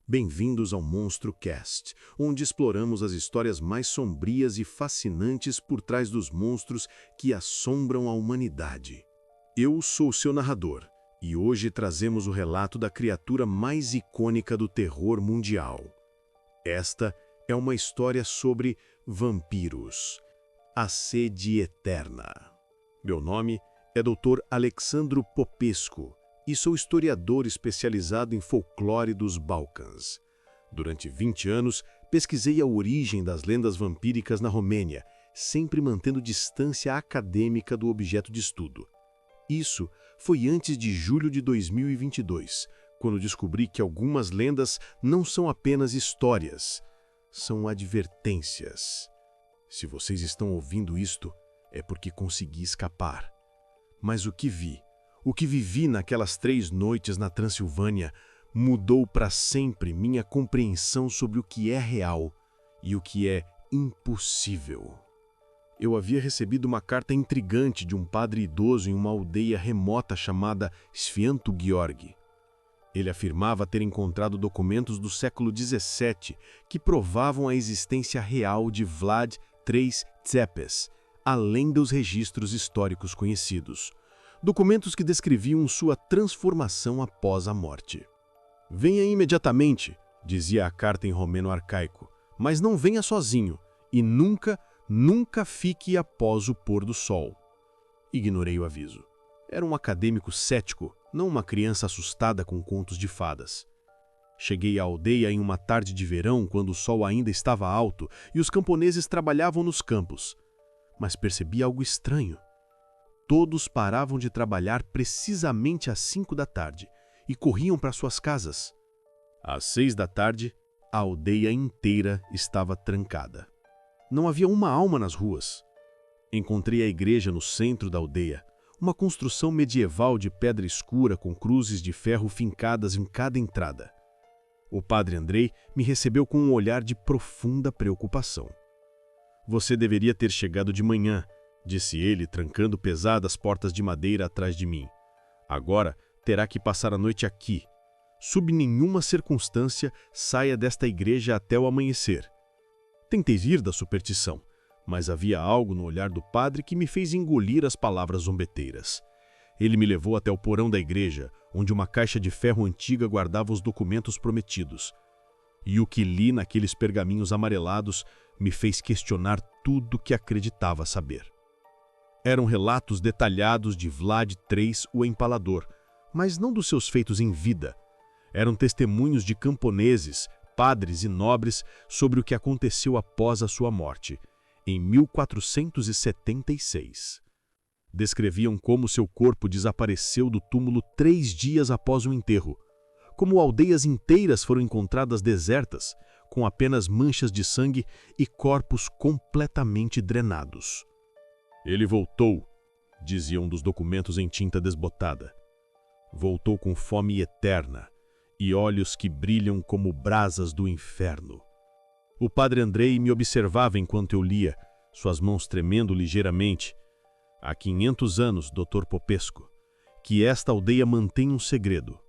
Bem-vindos ao Monstro Cast, onde exploramos as histórias mais sombrias e fascinantes por trás dos monstros que assombram a humanidade. Eu sou o seu narrador, e hoje trazemos o relato da criatura mais icônica do terror mundial. Esta é uma história sobre vampiros, a sede eterna. Meu nome é Dr. Alexandro Popesco, e sou historiador especializado em folclore dos Balcãs. Durante 20 anos, pesquisei a origem das lendas vampíricas na Romênia, sempre mantendo distância acadêmica do objeto de estudo. Isso foi antes de julho de 2022, quando descobri que algumas lendas não são apenas histórias, são advertências. Se vocês estão ouvindo isto, é porque consegui escapar. Mas o que vivi naquelas 3 noites na Transilvânia mudou para sempre minha compreensão sobre o que é real e o que é impossível. Eu havia recebido uma carta intrigante de um padre idoso em uma aldeia remota chamada Sfiantu Gheorghe. Ele afirmava ter encontrado documentos do século XVII que provavam a existência real de Vlad III Tzepes, além dos registros históricos conhecidos. Documentos que descreviam sua transformação após a morte. «Venha imediatamente», dizia a carta em romeno arcaico, «mas não venha sozinho, e nunca fique após o pôr do sol». Ignorei o aviso. Era um acadêmico cético, não uma criança assustada com contos de fadas. Cheguei à aldeia em uma tarde de verão, quando o sol ainda estava alto e os camponeses trabalhavam nos campos. Mas percebi algo estranho. Todos paravam de trabalhar precisamente às 5 da tarde e corriam para suas casas. Às 6 da tarde, a aldeia inteira estava trancada. Não havia uma alma nas ruas. Encontrei a igreja no centro da aldeia, uma construção medieval de pedra escura com cruzes de ferro fincadas em cada entrada. O padre Andrei me recebeu com um olhar de profunda preocupação. «Você deveria ter chegado de manhã», disse ele, trancando pesadas portas de madeira atrás de mim. «Agora terá que passar a noite aqui. Sob nenhuma circunstância, saia desta igreja até o amanhecer». Tentei rir da superstição, mas havia algo no olhar do padre que me fez engolir as palavras zombeteiras. Ele me levou até o porão da igreja, onde uma caixa de ferro antiga guardava os documentos prometidos. E o que li naqueles pergaminhos amarelados me fez questionar tudo que acreditava saber. Eram relatos detalhados de Vlad III o Empalador, mas não dos seus feitos em vida. Eram testemunhos de camponeses, padres e nobres sobre o que aconteceu após a sua morte, em 1476. Descreviam como seu corpo desapareceu do túmulo 3 dias após o enterro, como aldeias inteiras foram encontradas desertas, com apenas manchas de sangue e corpos completamente drenados. «Ele voltou», dizia um dos documentos em tinta desbotada. «Voltou com fome eterna e olhos que brilham como brasas do inferno». O padre Andrei me observava enquanto eu lia, suas mãos tremendo ligeiramente. «Há 500 anos, Dr. Popesco, que esta aldeia mantém um segredo.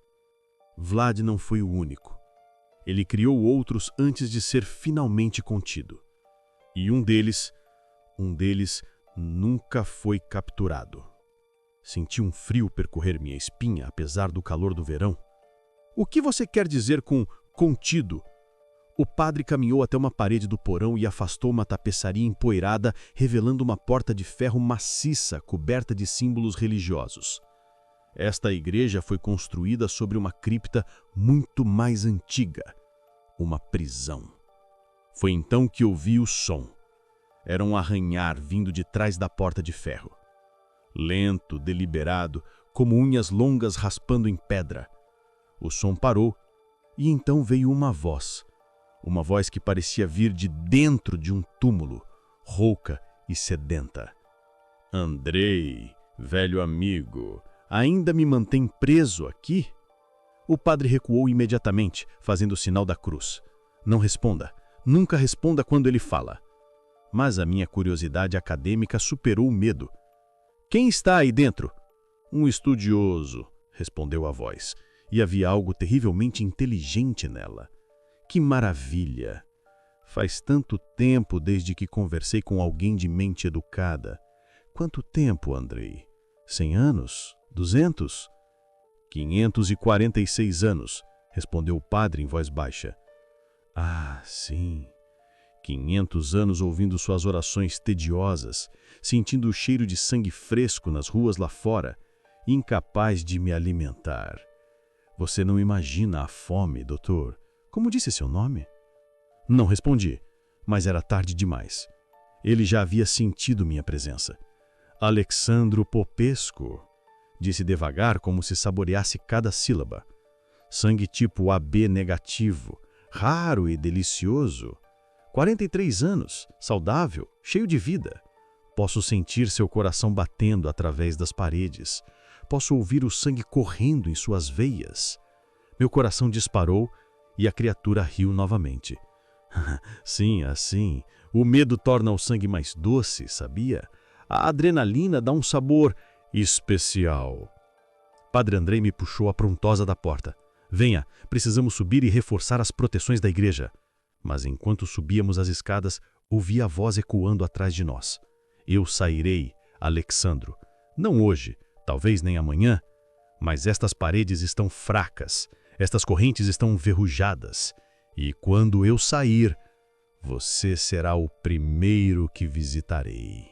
Vlad não foi o único. Ele criou outros antes de ser finalmente contido. E um deles nunca foi capturado». Senti um frio percorrer minha espinha, apesar do calor do verão. «O que você quer dizer com contido?» O padre caminhou até uma parede do porão e afastou uma tapeçaria empoeirada, revelando uma porta de ferro maciça coberta de símbolos religiosos. Esta igreja foi construída sobre uma cripta muito mais antiga, uma prisão. Foi então que ouvi o som. Era um arranhar vindo de trás da porta de ferro. Lento, deliberado, como unhas longas raspando em pedra. O som parou e então veio uma voz que parecia vir de dentro de um túmulo, rouca e sedenta. «Andrei, velho amigo, ainda me mantém preso aqui?» O padre recuou imediatamente, fazendo o sinal da cruz. «Não responda, nunca responda quando ele fala». Mas a minha curiosidade acadêmica superou o medo. «Quem está aí dentro?» «Um estudioso», respondeu a voz, e havia algo terrivelmente inteligente nela. Que maravilha! Faz tanto tempo desde que conversei com alguém de mente educada. Quanto tempo, Andrei? 100 anos? 200? 546 anos, respondeu o padre em voz baixa. Ah, sim. 500 anos ouvindo suas orações tediosas, sentindo o cheiro de sangue fresco nas ruas lá fora, incapaz de me alimentar. Você não imagina a fome, doutor. Como disse seu nome? Não respondi, mas era tarde demais. Ele já havia sentido minha presença. Alexandro Popesco, disse devagar como se saboreasse cada sílaba. Sangue tipo AB negativo, raro e delicioso. 43 anos, saudável, cheio de vida. Posso sentir seu coração batendo através das paredes. Posso ouvir o sangue correndo em suas veias. Meu coração disparou e a criatura riu novamente. Sim, assim, o medo torna o sangue mais doce, sabia? A adrenalina dá um sabor especial. Padre Andrei me puxou afrontosa da porta. Venha, precisamos subir e reforçar as proteções da igreja. Mas enquanto subíamos as escadas, ouvi a voz ecoando atrás de nós. Eu sairei, Alexandro. Não hoje, talvez nem amanhã, mas estas paredes estão fracas, estas correntes estão enferrujadas. E quando eu sair, você será o primeiro que visitarei.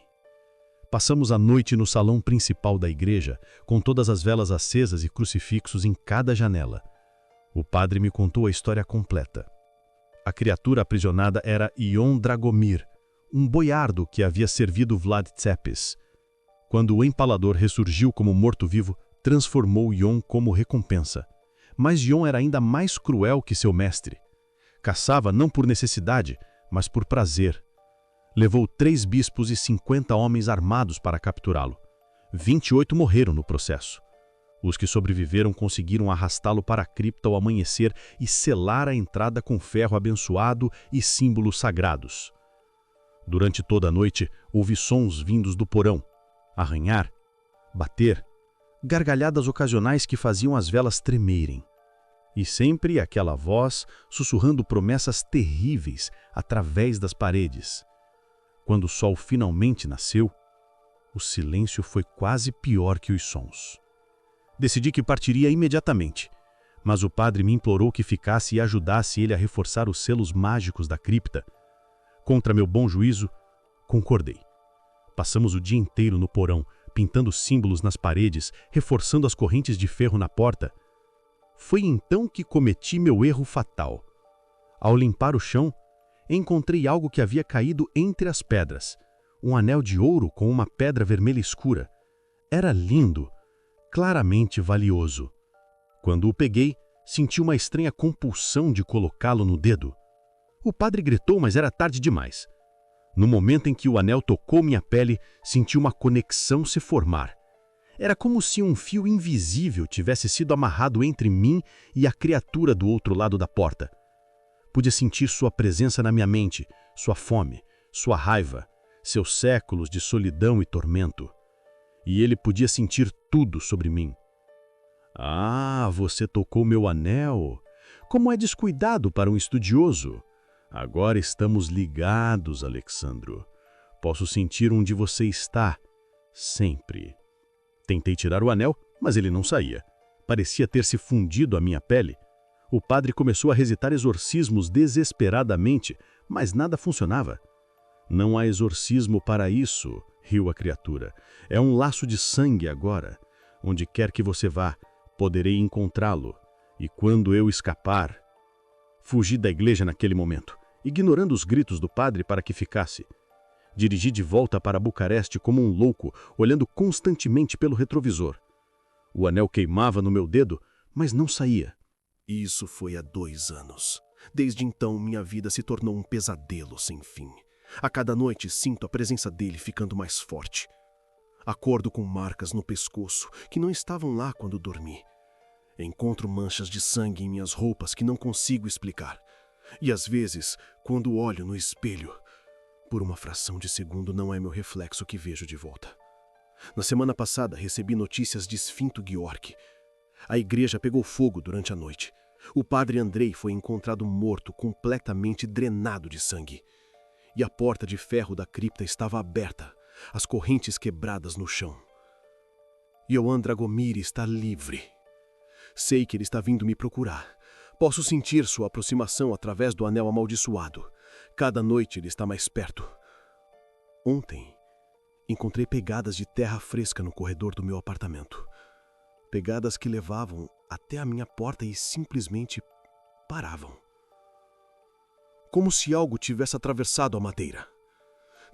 Passamos a noite no salão principal da igreja, com todas as velas acesas e crucifixos em cada janela. O padre me contou a história completa. A criatura aprisionada era Ion Dragomir, um boiardo que havia servido Vlad Tzepes. Quando o empalador ressurgiu como morto-vivo, transformou Ion como recompensa. Mas Ion era ainda mais cruel que seu mestre. Caçava não por necessidade, mas por prazer. Levou 3 bispos e 50 homens armados para capturá-lo. 28 morreram no processo. Os que sobreviveram conseguiram arrastá-lo para a cripta ao amanhecer e selar a entrada com ferro abençoado e símbolos sagrados. Durante toda a noite, ouvi sons vindos do porão. Arranhar, bater, gargalhadas ocasionais que faziam as velas tremerem. E sempre aquela voz sussurrando promessas terríveis através das paredes. Quando o sol finalmente nasceu, o silêncio foi quase pior que os sons. Decidi que partiria imediatamente, mas o padre me implorou que ficasse e ajudasse ele a reforçar os selos mágicos da cripta. Contra meu bom juízo, concordei. Passamos o dia inteiro no porão, pintando símbolos nas paredes, reforçando as correntes de ferro na porta. Foi então que cometi meu erro fatal. Ao limpar o chão, encontrei algo que havia caído entre as pedras. Um anel de ouro com uma pedra vermelha escura. Era lindo, claramente valioso. Quando o peguei, senti uma estranha compulsão de colocá-lo no dedo. O padre gritou, mas era tarde demais. No momento em que o anel tocou minha pele, senti uma conexão se formar. Era como se um fio invisível tivesse sido amarrado entre mim e a criatura do outro lado da porta. Pude sentir sua presença na minha mente, sua fome, sua raiva, seus séculos de solidão e tormento. E ele podia sentir tudo sobre mim. Ah, você tocou meu anel. Como é descuidado para um estudioso. Agora estamos ligados, Alexandro. Posso sentir onde você está, sempre. Tentei tirar o anel, mas ele não saía. Parecia ter se fundido à minha pele. O padre começou a recitar exorcismos desesperadamente, mas nada funcionava. Não há exorcismo para isso, riu a criatura. É um laço de sangue agora. Onde quer que você vá, poderei encontrá-lo. E quando eu escapar... Fugi da igreja naquele momento, ignorando os gritos do padre para que ficasse. Dirigi de volta para Bucareste como um louco, olhando constantemente pelo retrovisor. O anel queimava no meu dedo, mas não saía. Isso foi há 2 anos. Desde então, minha vida se tornou um pesadelo sem fim. A cada noite sinto a presença dele ficando mais forte. Acordo com marcas no pescoço que não estavam lá quando dormi. Encontro manchas de sangue em minhas roupas que não consigo explicar. E às vezes, quando olho no espelho, por uma fração de segundo não é meu reflexo que vejo de volta. Na semana passada recebi notícias de Esfinto Gyork. A igreja pegou fogo durante a noite. O padre Andrei foi encontrado morto, completamente drenado de sangue. E a porta de ferro da cripta estava aberta, as correntes quebradas no chão. Ioan Dragomir está livre. Sei que ele está vindo me procurar. Posso sentir sua aproximação através do anel amaldiçoado. Cada noite ele está mais perto. Ontem, encontrei pegadas de terra fresca no corredor do meu apartamento. Pegadas que levavam até a minha porta e simplesmente paravam. Como se algo tivesse atravessado a madeira.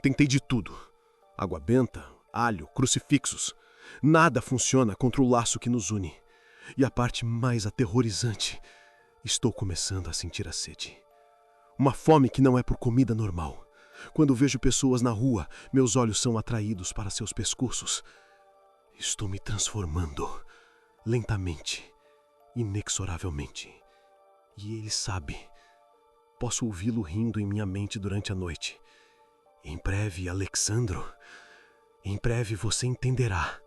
Tentei de tudo. Água benta, alho, crucifixos. Nada funciona contra o laço que nos une. E a parte mais aterrorizante, estou começando a sentir a sede. Uma fome que não é por comida normal. Quando vejo pessoas na rua, meus olhos são atraídos para seus pescoços. Estou me transformando, lentamente, inexoravelmente. E ele sabe. Posso ouvi-lo rindo em minha mente durante a noite. Em breve, Alexandro, em breve você entenderá.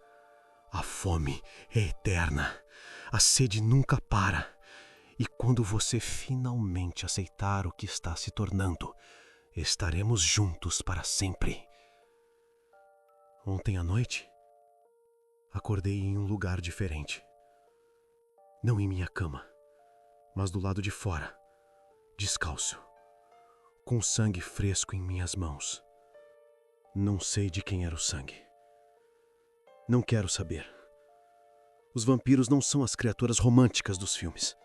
A fome é eterna. A sede nunca para. E quando você finalmente aceitar o que está se tornando, estaremos juntos para sempre. Ontem à noite, acordei em um lugar diferente. Não em minha cama, mas do lado de fora, descalço, com sangue fresco em minhas mãos. Não sei de quem era o sangue. Não quero saber. Os vampiros não são as criaturas românticas dos filmes.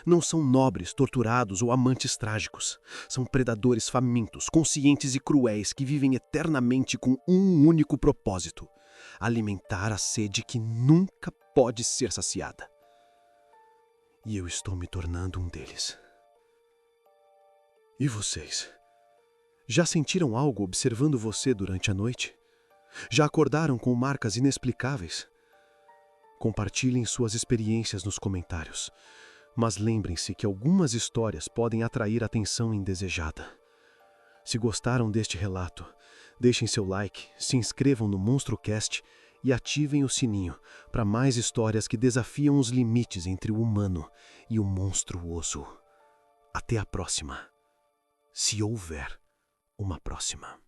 Não são nobres, torturados ou amantes trágicos. São predadores famintos, conscientes e cruéis que vivem eternamente com um único propósito: alimentar a sede que nunca pode ser saciada. E eu estou me tornando um deles. E vocês? Já sentiram algo observando você durante a noite? Já acordaram com marcas inexplicáveis? Compartilhem suas experiências nos comentários. Mas lembrem-se que algumas histórias podem atrair atenção indesejada. Se gostaram deste relato, deixem seu like, se inscrevam no MonstroCast e ativem o sininho para mais histórias que desafiam os limites entre o humano e o monstruoso. Até a próxima, se houver uma próxima.